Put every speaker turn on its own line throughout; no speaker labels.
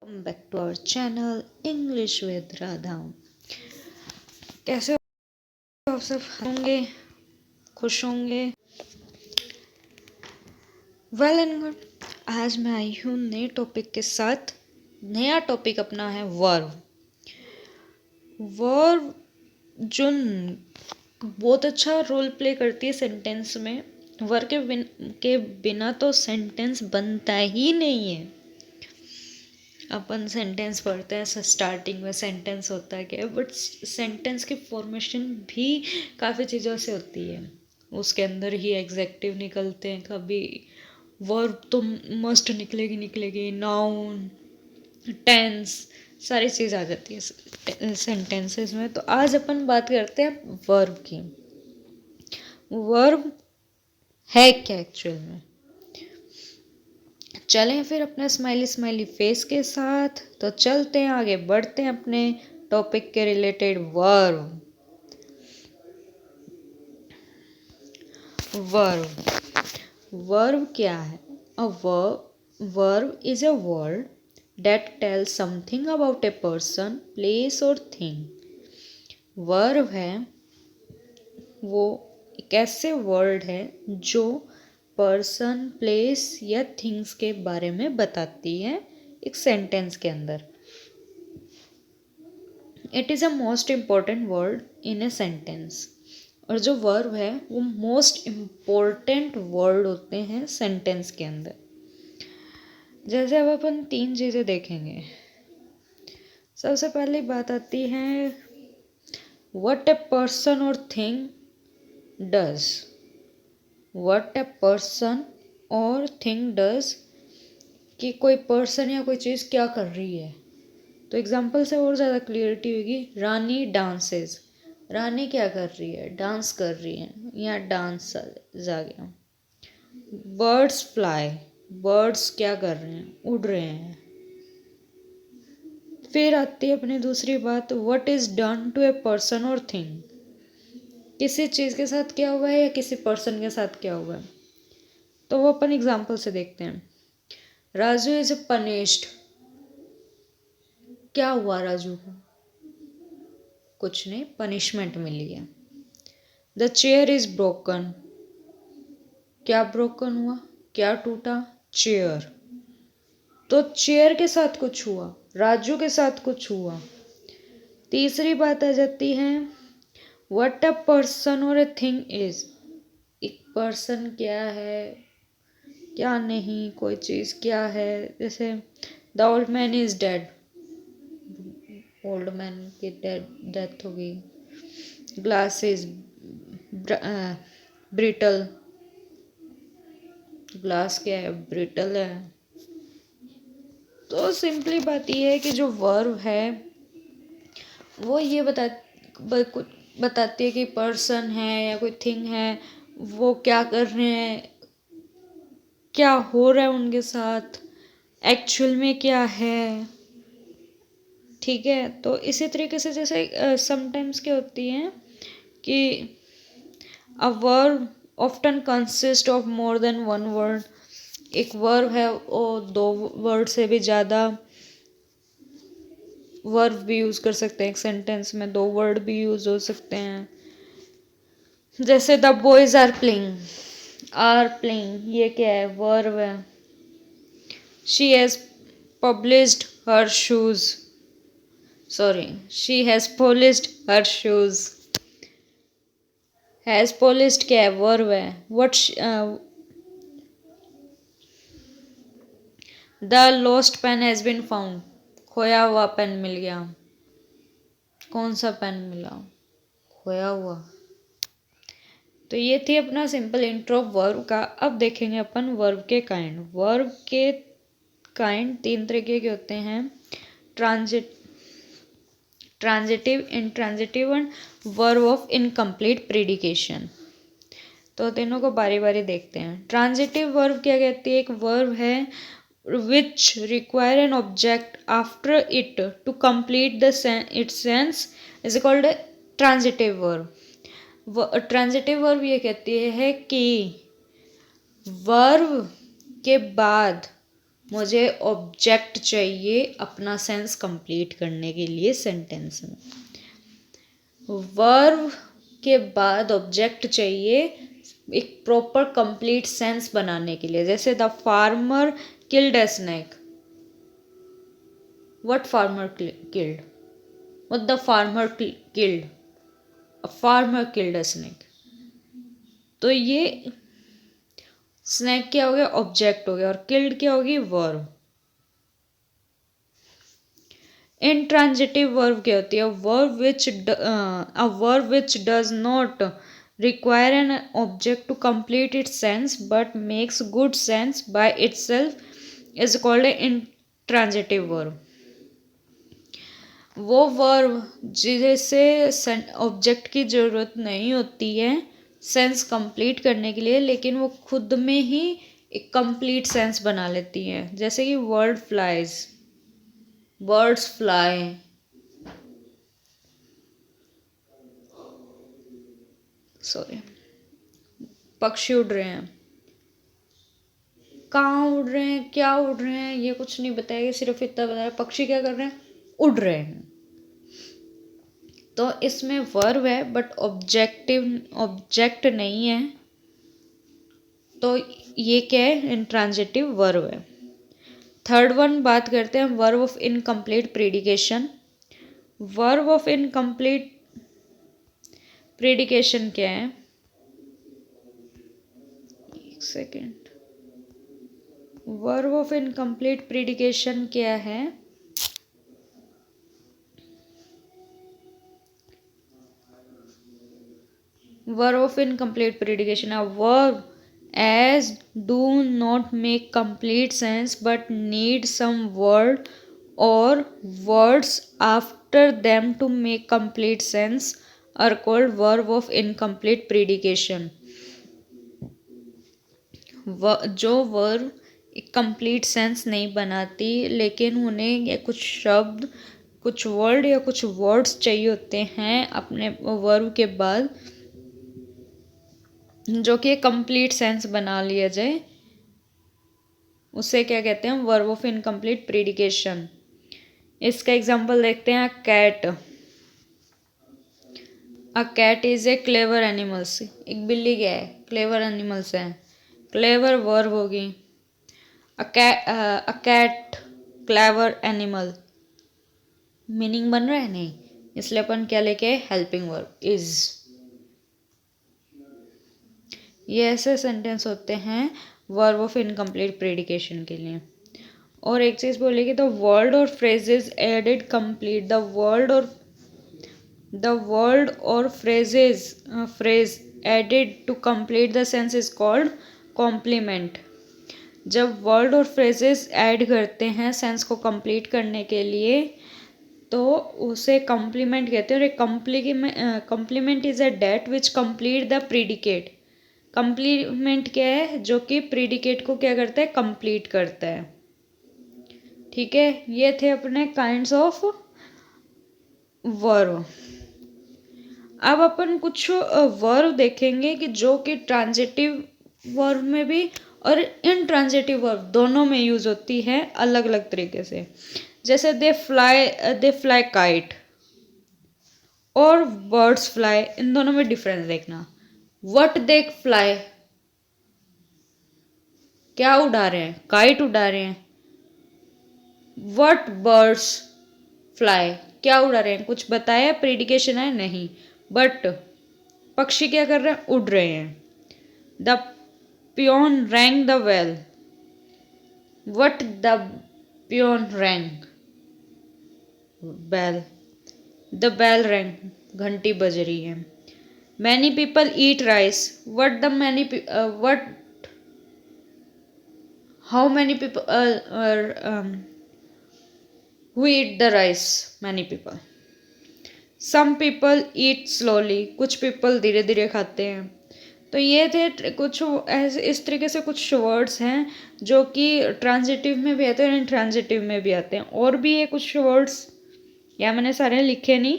Welcome back to our channel English with Radha. कैसे हो आप सब? होंगे, खुश होंगे। Well and good. आज मैं आई हूँ नए टॉपिक के साथ। नया टॉपिक अपना है वर्ब। वर्ब जो बहुत अच्छा रोल प्ले करती है सेंटेंस में। वर्ब के बिना तो सेंटेंस बनता ही नहीं है। अपन सेंटेंस पढ़ते हैं, स्टार्टिंग में सेंटेंस होता है क्या, बट सेंटेंस की फॉर्मेशन भी काफ़ी चीज़ों से होती है। उसके अंदर ही एग्जेक्टिव निकलते हैं, कभी वर्ब तो मस्ट निकलेगी, नाउन, टेंस, सारी चीज़ आ जाती है सेंटेंसेस में। तो आज अपन बात करते हैं वर्ब की। वर्ब है क्या एक्चुअल में? चलें फिर अपने स्माइली स्माइली फेस के साथ। तो चलते हैं, आगे बढ़ते हैं अपने टॉपिक के रिलेटेड। वर्ब वर्ब क्या है? A verb is a word that tells something about a person, place और थिंग। वर्ब है वो एक ऐसे वर्ड है जो पर्सन, प्लेस या थिंग्स के बारे में बताती है एक सेंटेंस के अंदर। It is a most important word in a sentence. और जो वर्ब है वो मोस्ट इम्पॉर्टेंट वर्ड होते हैं सेंटेंस के अंदर। जैसे अब अपन तीन चीज़ें देखेंगे। सबसे पहली बात आती है व्हाट ए पर्सन और thing does. What A person और थिंग डज, कि कोई पर्सन या कोई चीज़ क्या कर रही है। तो एग्जाम्पल से और ज़्यादा क्लियरिटी होगी। रानी डांसेस, रानी क्या कर रही है? डांस कर रही है, या डांस जा गया। बर्ड्स फ्लाई, बर्ड्स क्या कर रहे हैं? उड़ रहे हैं। फिर आती है अपनी दूसरी बात, what is done to a person और थिंग। किसी चीज़ के साथ क्या हुआ है या किसी पर्सन के साथ क्या हुआ है। तो वो अपन एग्जाम्पल से देखते हैं। राजू इज पनिश्ड, क्या हुआ राजू को? कुछ नहीं, पनिशमेंट मिली है। द चेयर इज ब्रोकन, क्या ब्रोकन हुआ? क्या टूटा? चेयर। तो चेयर के साथ कुछ हुआ, राजू के साथ कुछ हुआ। तीसरी बात आ जाती है व्हाट अ पर्सन और ए थिंग इज। एक पर्सन क्या है, क्या नहीं, कोई चीज़ क्या है। जैसे the old man is dead, old man की डेथ हो गई। ग्लास इज ब्रिटल, ग्लास क्या है? ब्रिटल है। तो सिंपली बात यह है कि जो वर्ब है वो ये बताती है कि पर्सन है या कोई थिंग है, वो क्या कर रहे हैं, क्या हो रहा है उनके साथ, एक्चुअल में क्या है। ठीक है। तो इसी तरीके से जैसे समटाइम्स क्या होती है कि a verb often consist of more than one word. एक वर्ब है वो दो वर्ड से भी ज़्यादा वर्ब भी यूज़ कर सकते हैं। एक सेंटेंस में दो वर्ड भी यूज़ हो सकते हैं। जैसे the boys are playing, are playing ये क्या है? वर्ब है। She has published her shoes, sorry, she has polished her shoes. Has polished क्या है? वर्ब है। What the lost pen has been found, खोया हुआ पेन मिल गया। कौन सा पेन मिला? खोया हुआ। तो ये थी अपना सिंपल इंट्रो वर्ब का। अब देखेंगे अपन वर्ब के काइंड। वर्ब के काइंड तीन तरीके के होते हैं, transitive, intransitive and verb of incomplete predication. तो तीनों को बारी बारी देखते हैं। ट्रांजिटिव वर्ब क्या कहती है? एक वर्ब है which require an object after it to complete its sense is called a transitive verb. Transitive verb ये कहती है कि वर्ब के बाद मुझे ऑब्जेक्ट चाहिए अपना सेंस कंप्लीट करने के लिए सेंटेंस में। वर्ब के बाद ऑब्जेक्ट चाहिए एक प्रॉपर कंप्लीट सेंस बनाने के लिए। जैसे the farmer killed a snake. What farmer killed? What the farmer killed? A farmer killed a snake. तो ये स्नेक क्या हो गया? ऑब्जेक्ट हो गया। और किल्ड क्या होगी? वर्ब। इंट्रांजिटिव वर्ब क्या होती है? a verb which does not require an object to complete its sense but makes good sense by itself is called a intransitive verb. वो वर्ब जिसे ऑब्जेक्ट की ज़रूरत नहीं होती है सेंस कंप्लीट करने के लिए, लेकिन वो खुद में ही एक कंप्लीट सेंस बना लेती है। जैसे कि word flies, birds fly, sorry, पक्षी उड़ रहे हैं। कहाँ उड़ रहे हैं, क्या उड़ रहे हैं, ये कुछ नहीं बताया, सिर्फ इतना बताया पक्षी क्या कर रहे हैं? उड़ रहे हैं। तो इसमें वर्ब है बट ऑब्जेक्ट नहीं है, तो ये क्या है? इंट्रांजिटिव वर्ब है। थर्ड वन बात करते हैं verb of incomplete predication. Verb of incomplete predication क्या है? एक second. Verb of incomplete predication क्या है? Verb of incomplete predication. A verb as do not make complete sense but need some word or words after them to make complete sense are called verb of incomplete predication. जो verb एक complete sense नहीं बनाती लेकिन उन्हें कुछ शब्द, कुछ word या कुछ वर्ड्स चाहिए होते हैं अपने वर्ब के बाद, जो कि कंप्लीट सेंस बना लिया जाए, उसे क्या कहते हैं? Verb of incomplete predication. इसका एग्जांपल देखते हैं। Cat. A cat is a clever animals. एक बिल्ली क्या है? क्लेवर एनिमल्स है। क्लेवर वर्ब होगी। A cat clever animal. Meaning बन रहा है? नहीं, इसलिए अपन क्या लेके हेल्पिंग वर्ब इज। ये ऐसे सेंटेंस होते हैं वर्ब ऑफ इनकम्प्लीट प्रेडिकेशन के लिए। और एक चीज़ बोलेगी, द वर्ड और phrase is added complete. The word और phrase added to complete the sense is called complement. जब वर्ड और फ्रेजेस ऐड करते हैं सेंस को कंप्लीट करने के लिए तो उसे कॉम्प्लीमेंट कहते हैं। और complement is a date which complete the predicate. Complement क्या है? जो कि प्रीडिकेट को क्या करता है? कंप्लीट करता है। ठीक है, ये थे अपने काइंड्स ऑफ वर्ब। अब अपन कुछ वर्ब देखेंगे कि जो कि ट्रांजिटिव वर्ब में भी और इनट्रांजिटिव वर्ब दोनों में यूज होती है अलग अलग तरीके से। जैसे दे फ्लाई काइट और बर्ड्स फ्लाई, इन दोनों में डिफरेंस देखना। व्हाट दे फ्लाई, क्या उड़ा रहे हैं? काइट उड़ा रहे हैं। व्हाट बर्ड्स फ्लाई, क्या उड़ा रहे हैं? कुछ बताया? प्रेडिकेशन है? नहीं। बट पक्षी क्या कर रहे हैं? उड़ रहे हैं। The peon rang the bell. What the peon rang bell. The bell rang, घंटी बज रही है। Many people eat rice. What the many what how many people who eat the rice? Many people. Some people eat slowly. कुछ people धीरे धीरे खाते हैं। तो ये थे कुछ ऐसे इस तरीके से कुछ वर्ड्स हैं जो कि ट्रांजिटिव में भी आते हैं और इंट्रांजिटिव में भी आते हैं। और भी ये कुछ वर्ड्स, या मैंने सारे लिखे नहीं।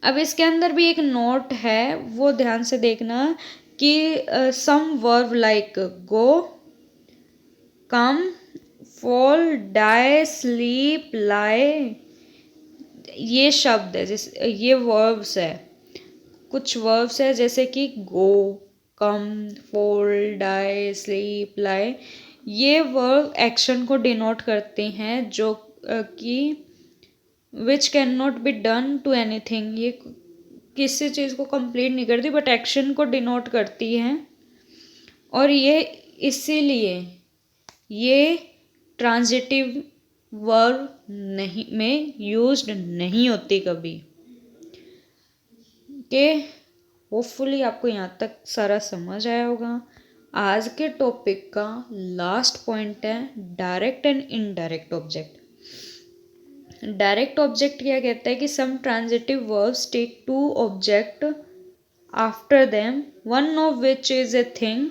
अब इसके अंदर भी एक नोट है, वो ध्यान से देखना कि सम verb like go, come, fall, die, sleep, lie, ये शब्द है, जैसे ये वर्ब्स है, कुछ वर्ब्स है जैसे कि go, come, fall, die, sleep, lie, ये वर्ब एक्शन को डिनोट करते हैं जो कि which can not be done to anything, ये किसी चीज़ को कंप्लीट नहीं करती बट एक्शन को डिनोट करती हैं, और ये इसीलिए ये ट्रांजिटिव वर्ब नहीं में यूज्ड नहीं होती कभी। कि होपफुली आपको यहाँ तक सारा समझ आया होगा। आज के टॉपिक का लास्ट पॉइंट है direct and indirect object. Direct object क्या कहता है कि some transitive verbs take two object after them, one of which is a thing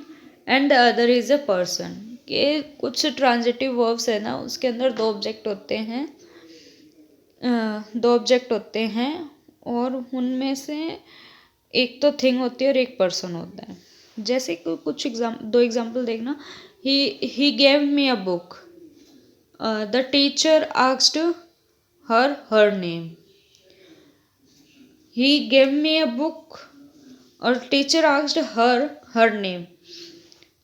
and the other is a person. के कुछ ट्रांजिटिव वर्ब्स है ना, उसके अंदर दो ऑब्जेक्ट होते हैं और उनमें से एक तो थिंग होती है और एक पर्सन होता है। जैसे कुछ दो एग्जाम्पल देखना। He gave me a book, the teacher asked her name. He gave me a book और टीचर आस्क्ड हर नेम।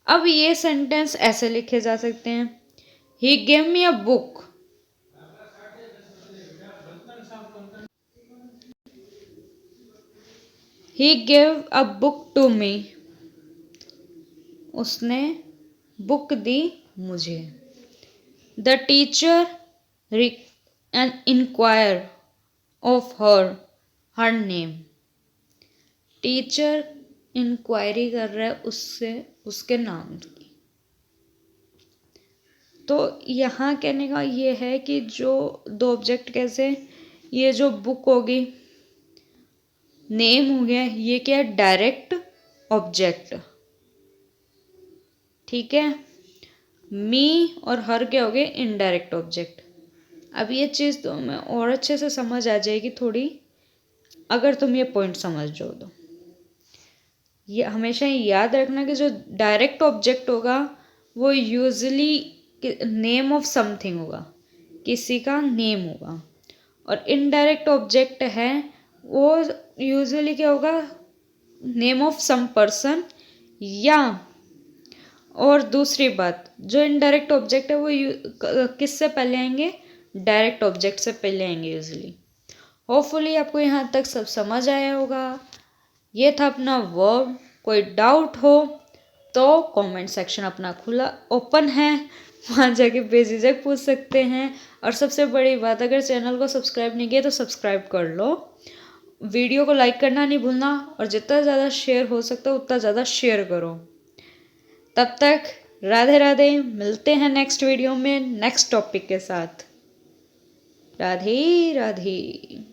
अब ये सेंटेंस ऐसे लिखे जा सकते हैं, he gave me a book, he gave a book to me, उसने book दी मुझे। The teacher and inquire of her name. Teacher inquiry कर रहा है उससे उसके नाम की। तो यहाँ कहने का ये है कि जो दो ऑब्जेक्ट कैसे, ये जो बुक होगी, नेम हो गया, ये क्या है, डायरेक्ट ऑब्जेक्ट, ठीक है। मी और हर क्या हो गए, इनडायरेक्ट ऑब्जेक्ट। अब ये चीज़ तो मैं और अच्छे से समझ आ जाएगी थोड़ी, अगर तुम ये पॉइंट समझ जाओ तो। ये हमेशा याद रखना कि जो डायरेक्ट ऑब्जेक्ट होगा वो यूजुअली नेम ऑफ समथिंग होगा, किसी का नेम होगा, और इनडायरेक्ट ऑब्जेक्ट है वो यूजुअली क्या होगा, नेम ऑफ सम पर्सन। या और दूसरी बात, जो इनडायरेक्ट ऑब्जेक्ट है वो किससे पहले आएंगे, डायरेक्ट ऑब्जेक्ट से पहले आएंगे यूजुअली। होपफुली आपको यहाँ तक सब समझ आया होगा। ये था अपना वर्ब। कोई डाउट हो तो कमेंट सेक्शन अपना खुला ओपन है, वहाँ जाके बेझिझक पूछ सकते हैं। और सबसे बड़ी बात, अगर चैनल को सब्सक्राइब नहीं किया तो सब्सक्राइब कर लो, वीडियो को लाइक करना नहीं भूलना, और जितना ज़्यादा शेयर हो सकता है उतना ज़्यादा शेयर करो। तब तक राधे राधे, मिलते हैं नेक्स्ट वीडियो में नेक्स्ट टॉपिक के साथ। राधे राधे।